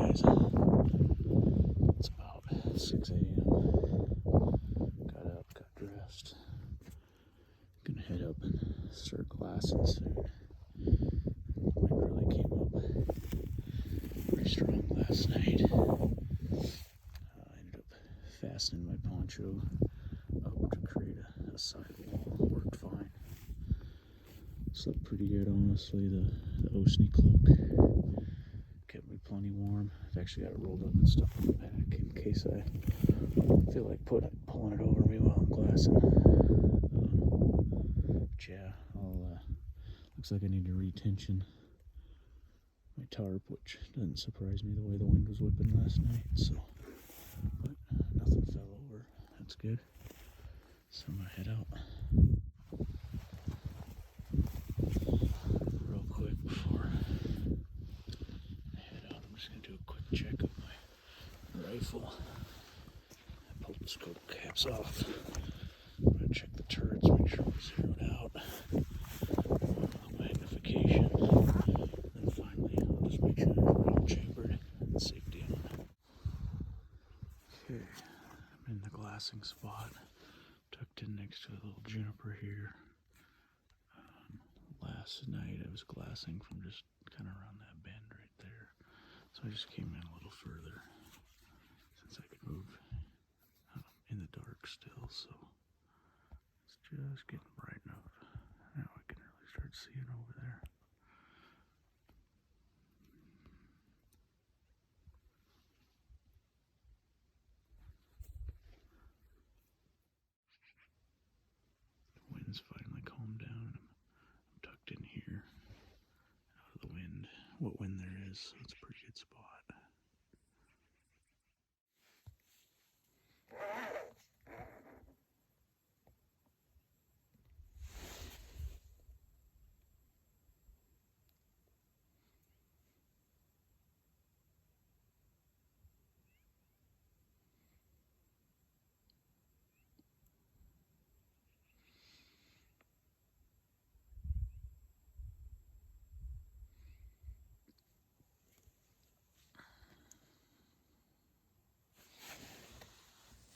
guys. It's about 6 a.m. Got up, got dressed. Gonna head up and start glassing soon. The wind really came up pretty strong last night. I ended up fastening my poncho up to create a sidewall. Worked fine. Slept pretty good, honestly. The Osney cloak kept me plenty warm. I've actually got it rolled up and stuff in the back in case I feel like pulling it over me while I'm glassing. But yeah, looks like I need to retension my tarp, which doesn't surprise me the way the wind was whipping last night. So, but nothing fell over. That's good. So I'm gonna head out real quick before I head out. I'm just gonna do a quick check of my rifle. I pulled the scope caps off. I'm gonna check the turrets, make sure we're zeroed out. Magnification. And finally, I'll just make sure they're well chambered and safety on. Okay, I'm in the glassing spot, tucked in next to a little juniper here. Last night I was glassing from just kind of around that bend right there. So I just came in a little further since I could move in the dark still. So it's just getting bright enough. Now I can really start seeing over there. The wind's finally calmed down. I'm tucked in here out of the wind. What wind there is, so it's a pretty good spot.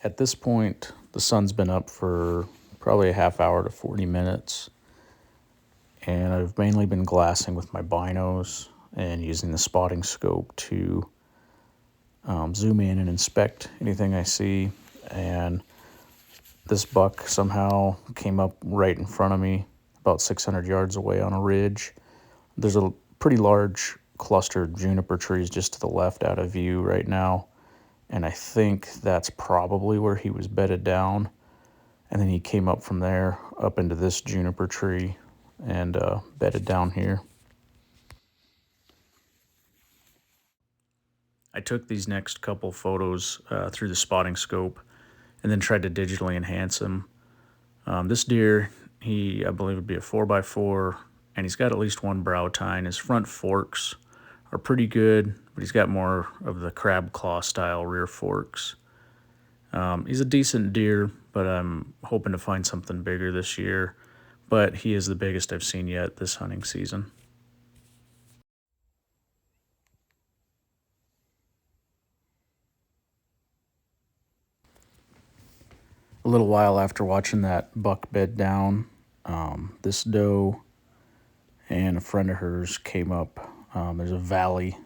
At this point, the sun's been up for probably a half hour to 40 minutes. And I've mainly been glassing with my binos and using the spotting scope to zoom in and inspect anything I see. And this buck somehow came up right in front of me, about 600 yards away on a ridge. There's a pretty large cluster of juniper trees just to the left out of view right now. And I think that's probably where he was bedded down. And then he came up from there up into this juniper tree and bedded down here. I took these next couple photos through the spotting scope and then tried to digitally enhance him. This deer, I believe would be a 4x4, and he's got at least one brow tine. His front forks are pretty good, but he's got more of the crab claw style rear forks. He's a decent deer, but I'm hoping to find something bigger this year. But he is the biggest I've seen yet this hunting season. A little while after watching that buck bed down, this doe and a friend of hers came up. There's a valley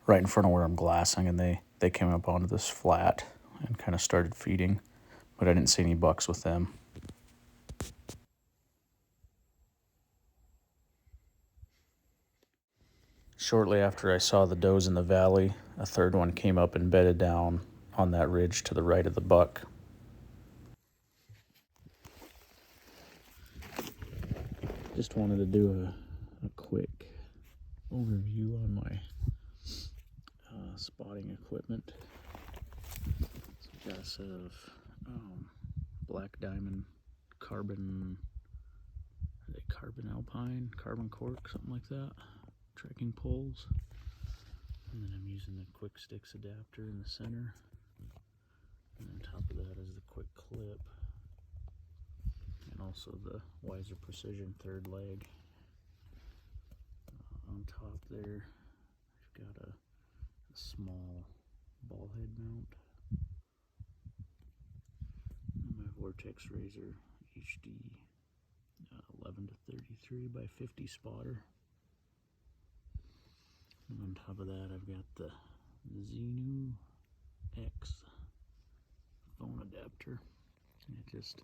right in front of where I'm glassing, and they came up onto this flat and kind of started feeding, but I didn't see any bucks with them. Shortly after I saw the does in the valley, a third one came up and bedded down on that ridge to the right of the buck. Just wanted to do a quick overview on my spotting equipment. So I've got a set of black diamond carbon alpine, carbon cork, something like that, trekking poles. And then I'm using the quick sticks adapter in the center. And on top of that is the quick clip. And also the Wiser Precision third leg. On top there, I've got a small ball head mount. And my Vortex Razor HD 11 to 33 by 50 spotter. And on top of that, I've got the Xenu X phone adapter. And it just,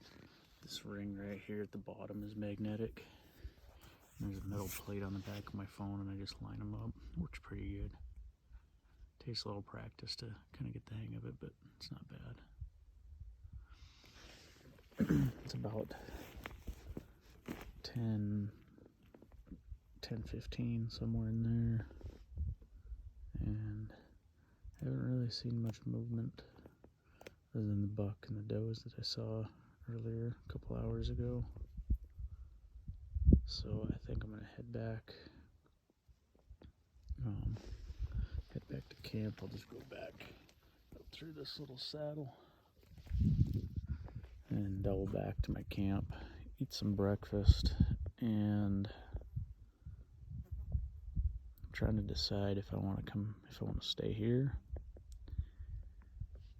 this ring right here at the bottom is magnetic. And there's a metal plate on the back of my phone, and I just line them up. Works pretty good. Takes a little practice to kind of get the hang of it, but it's not bad. It's about 10:15, somewhere in there. And I haven't really seen much movement other than the buck and the does that I saw earlier, a couple hours ago. So I think I'm gonna head back to camp. I'll just go back up through this little saddle and double back to my camp, eat some breakfast, and I'm trying to decide if I want to stay here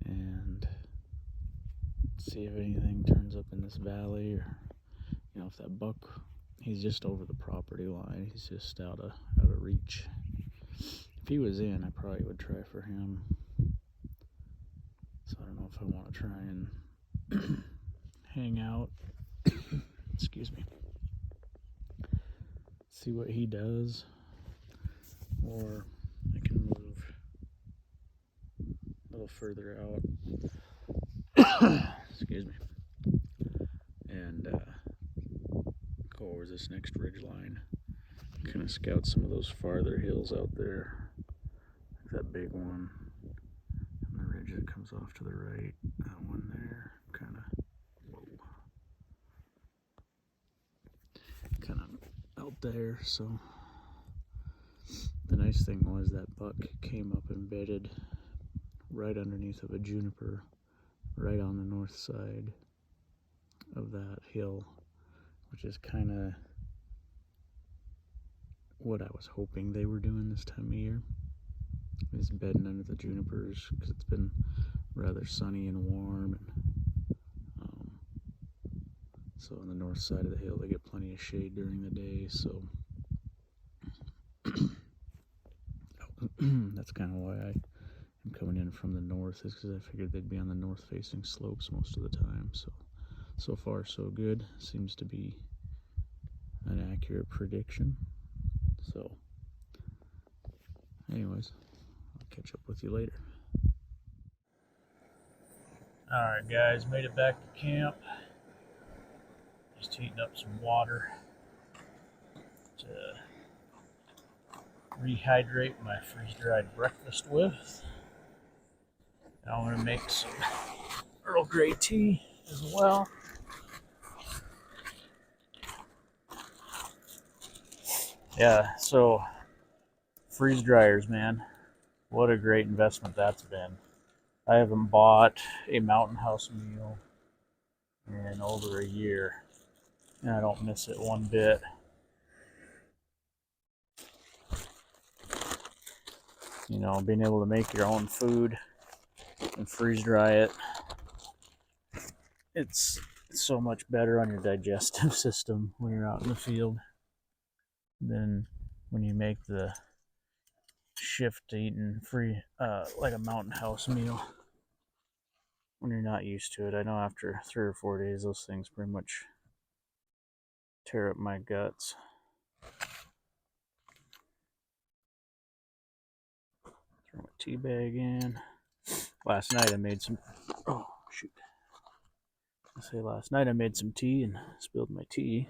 and see if anything turns up in this valley, or if that buck, he's just over the property line, he's just out of reach. If he was in, I probably would try for him. So I don't know if I want to try and hang out, excuse me, see what he does, or I can move a little further out, excuse me, and go over this next ridge line, kind of scout some of those farther hills out there, like that big one, and the ridge that comes off to the right, that one there, kind of out there. So the nice thing was that buck came up and bedded right underneath of a juniper right on the north side of that hill, which is kind of what I was hoping they were doing this time of year, is bedding under the junipers, because it's been rather sunny and warm, and so on the north side of the hill they get plenty of shade during the day. So that's kind of why I am coming in from the north, is because I figured they'd be on the north facing slopes most of the time. So far so good. Seems to be an accurate prediction. So anyways, I'll catch up with you later. Alright guys, made it back to camp. Just heating up some water to rehydrate my freeze-dried breakfast with. Now I'm going to make some Earl Grey tea as well. Yeah, so freeze dryers, man, what a great investment that's been. I haven't bought a Mountain House meal in over a year, and I don't miss it one bit. Being able to make your own food and freeze dry it, it's so much better on your digestive system when you're out in the field than when you make the shift eating like a Mountain House meal when you're not used to it. I know after 3 or 4 days those things pretty much tear up my guts. Throw my tea bag in. Last night I made some last night I made some tea and spilled my tea.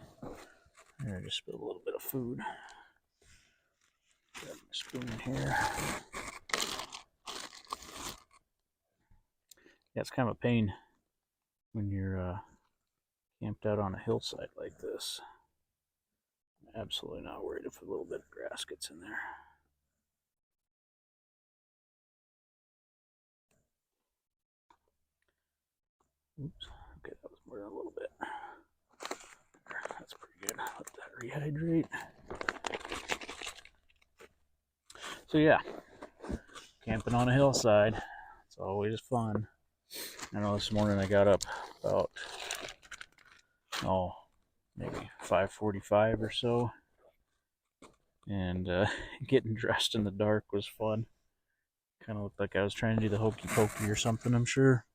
And I just spilled a little bit of food. Grab my spoon here. Yeah, it's kind of a pain when you're camped out on a hillside like this. I'm absolutely not worried if a little bit of grass gets in there. Oops, okay, that was more than a little bit. That's pretty good. Let that rehydrate. So yeah, Camping on a hillside, it's always fun. I know this morning I got up about, maybe 5:45 or so, and getting dressed in the dark was fun. Kind of looked like I was trying to do the hokey pokey or something, I'm sure.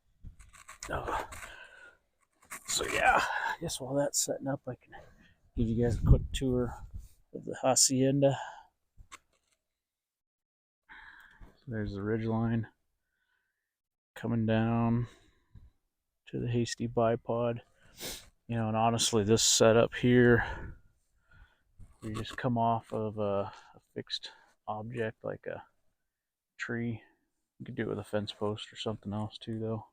So yeah, I guess while that's setting up, I can give you guys a quick tour of the hacienda. So there's the ridgeline coming down to the hasty bipod. You know, and honestly, this setup here, you just come off of a fixed object like a tree. You could do it with a fence post or something else too, though.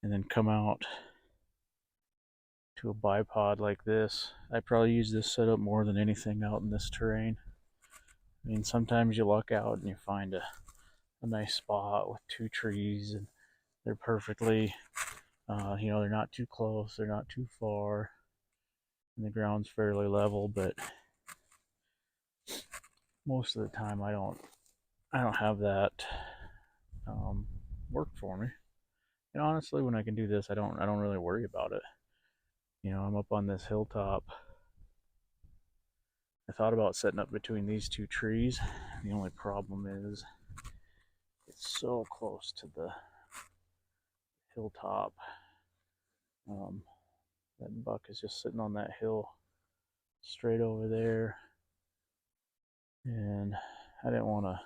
And then come out to a bipod like this. I probably use this setup more than anything out in this terrain. I mean, sometimes you luck out and you find a nice spot with two trees and they're perfectly, they're not too close, they're not too far, and the ground's fairly level. But most of the time, I don't have that work for me. And honestly, when I can do this, I don't really worry about it. You know, I'm up on this hilltop. I thought about setting up between these two trees. The only problem is it's so close to the hilltop. That buck is just sitting on that hill straight over there, and I didn't want to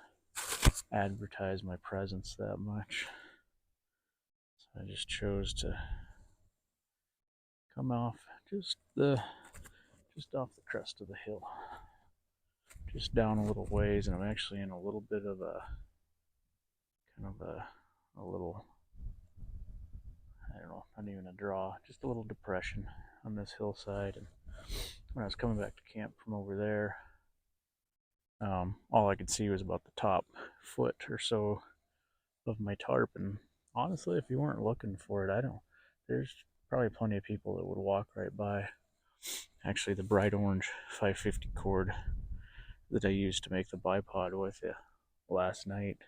advertise my presence that much, so I just chose to come off just off the crest of the hill, just down a little ways, and I'm actually in a little bit of a kind of a little, I don't know, not even a draw, just a little depression on this hillside. And when I was coming back to camp from over there, all I could see was about the top foot or so of my tarp. And honestly, if you weren't looking for it, there's probably plenty of people that would walk right by. Actually, the bright orange 550 cord that I used to make the bipod with you last night,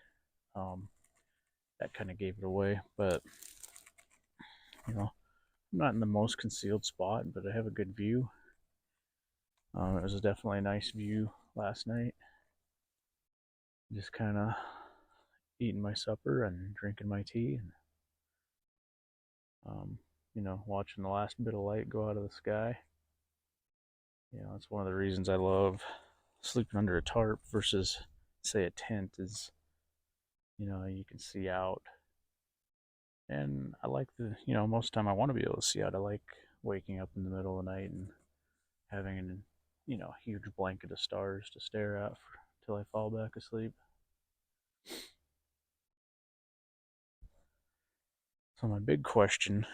that kind of gave it away. But I'm not in the most concealed spot, but I have a good view. It was definitely a nice view last night. Just kind of eating my supper and drinking my tea, and watching the last bit of light go out of the sky. It's one of the reasons I love sleeping under a tarp versus, say, a tent is, you can see out. And I like most of the time I want to be able to see out. I like waking up in the middle of the night and having a huge blanket of stars to stare at till I fall back asleep. So my big question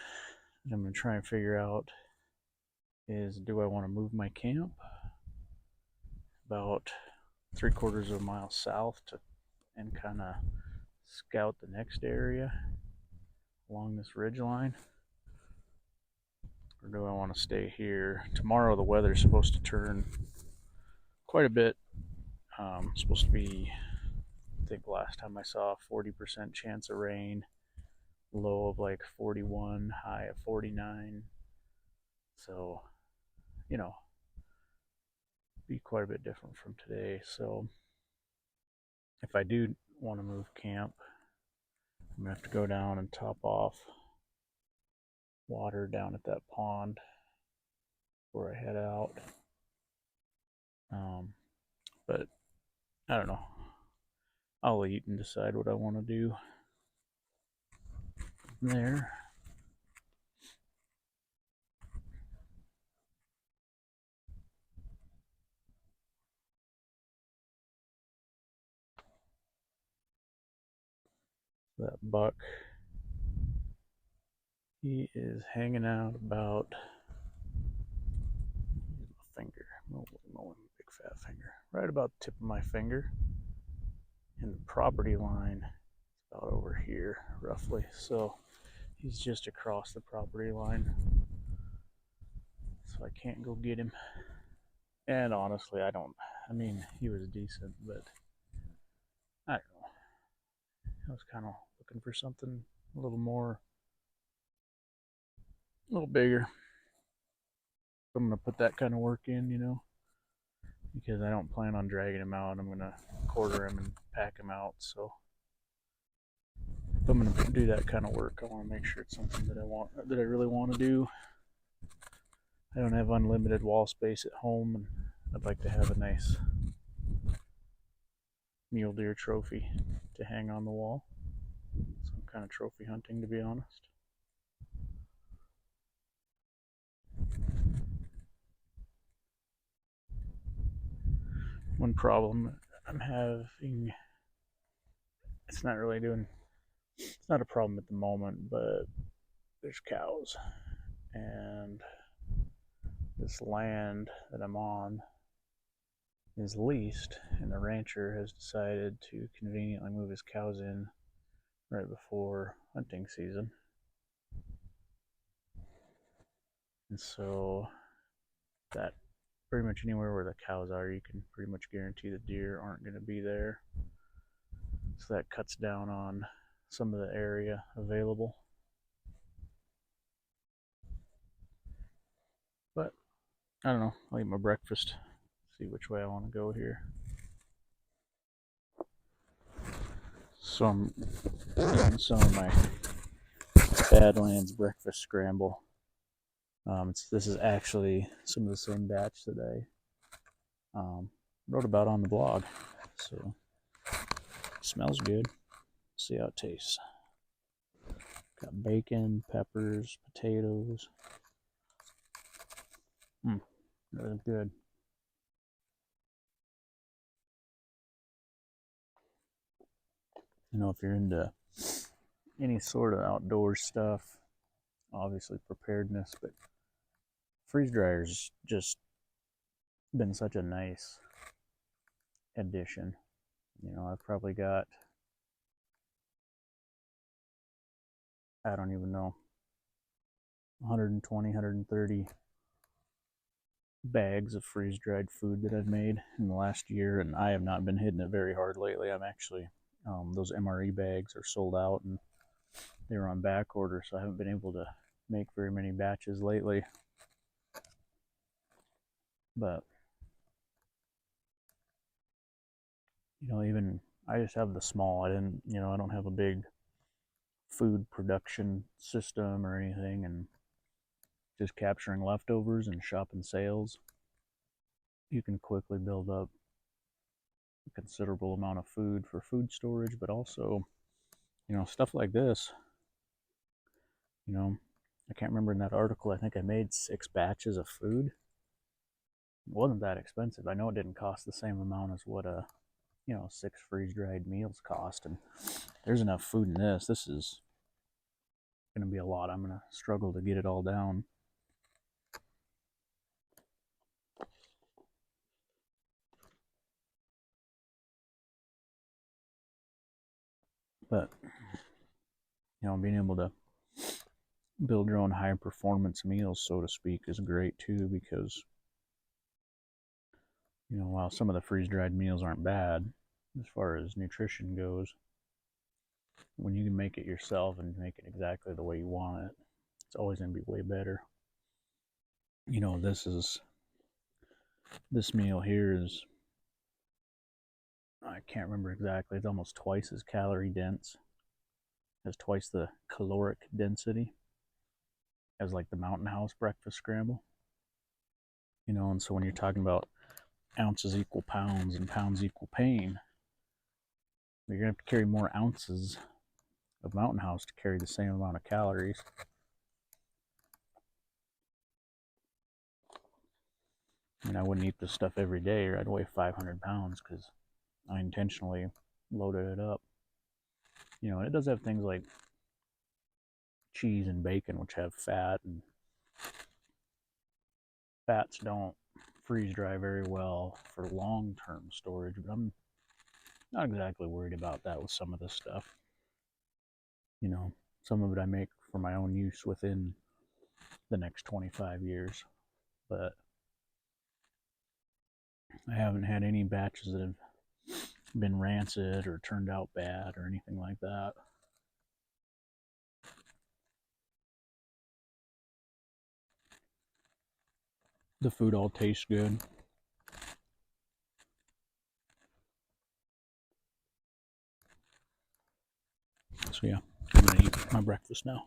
that I'm going to try and figure out is, do I want to move my camp about 3/4 of a mile south and kind of scout the next area along this ridge line? Or do I want to stay here? Tomorrow the weather's supposed to turn quite a bit. It's supposed to be, I think last time I saw, 40% chance of rain, low of like 41, high of 49. So, be quite a bit different from today. So if I do want to move camp, I'm gonna have to go down and top off water down at that pond before I head out. But I don't know. I'll eat and decide what I want to do there. That buck, he is hanging out about my finger, big fat finger, right about the tip of my finger, and the property line is about over here roughly. So he's just across the property line, so I can't go get him. And honestly, he was decent, but I don't know. I was kind of looking for something a little more, a little bigger. I'm going to put that kind of work in, because I don't plan on dragging him out. I'm going to quarter him and pack him out. So if I'm going to do that kind of work, I want to make sure it's something that I really want to do. I don't have unlimited wall space at home, and I'd like to have a nice mule deer trophy to hang on the wall. Some kind of trophy hunting, to be honest. One problem I'm having, it's not a problem at the moment, but there's cows, and this land that I'm on is leased, and the rancher has decided to conveniently move his cows in right before hunting season. And so that pretty much anywhere where the cows are, you can pretty much guarantee the deer aren't going to be there. So that cuts down on some of the area available. But I don't know. I'll eat my breakfast, see which way I want to go here. So I'm eating some of my Badlands breakfast scramble. This is actually some of the same batch that I wrote about on the blog. So it smells good. See how it tastes. Got bacon, peppers, potatoes. Really good. If you're into any sort of outdoor stuff, obviously preparedness, but freeze dryer's just been such a nice addition. I've probably got, I don't even know, 120, 130 bags of freeze dried food that I've made in the last year, and I have not been hitting it very hard lately. I'm actually, those MRE bags are sold out, and they were on back order, so I haven't been able to make very many batches lately. But even I just have the small. I don't have a big food production system or anything, and just capturing leftovers and shopping sales, you can quickly build up a considerable amount of food for food storage, but also, stuff like this. I can't remember in that article, I think I made 6 batches of food. It wasn't that expensive. I know it didn't cost the same amount as what 6 freeze-dried meals cost, and there's enough food in this. This is going to be a lot. I'm going to struggle to get it all down. But, being able to build your own high performance meals, so to speak, is great too, because, while some of the freeze dried meals aren't bad as far as nutrition goes, when you can make it yourself and make it exactly the way you want it, it's always going to be way better. This meal here is, I can't remember exactly, it's almost twice as calorie dense, has twice the caloric density as like the Mountain House breakfast scramble. And so when you're talking about ounces equal pounds and pounds equal pain, you're going to have to carry more ounces of Mountain House to carry the same amount of calories. I wouldn't eat this stuff every day, or I'd weigh 500 pounds because I intentionally loaded it up. And it does have things like cheese and bacon, which have fat, and fats don't freeze dry very well for long-term storage, but I'm not exactly worried about that with some of this stuff. Some of it I make for my own use within the next 25 years, but I haven't had any batches that have been rancid or turned out bad or anything like that. The food all tastes good. So yeah, I'm gonna eat my breakfast now.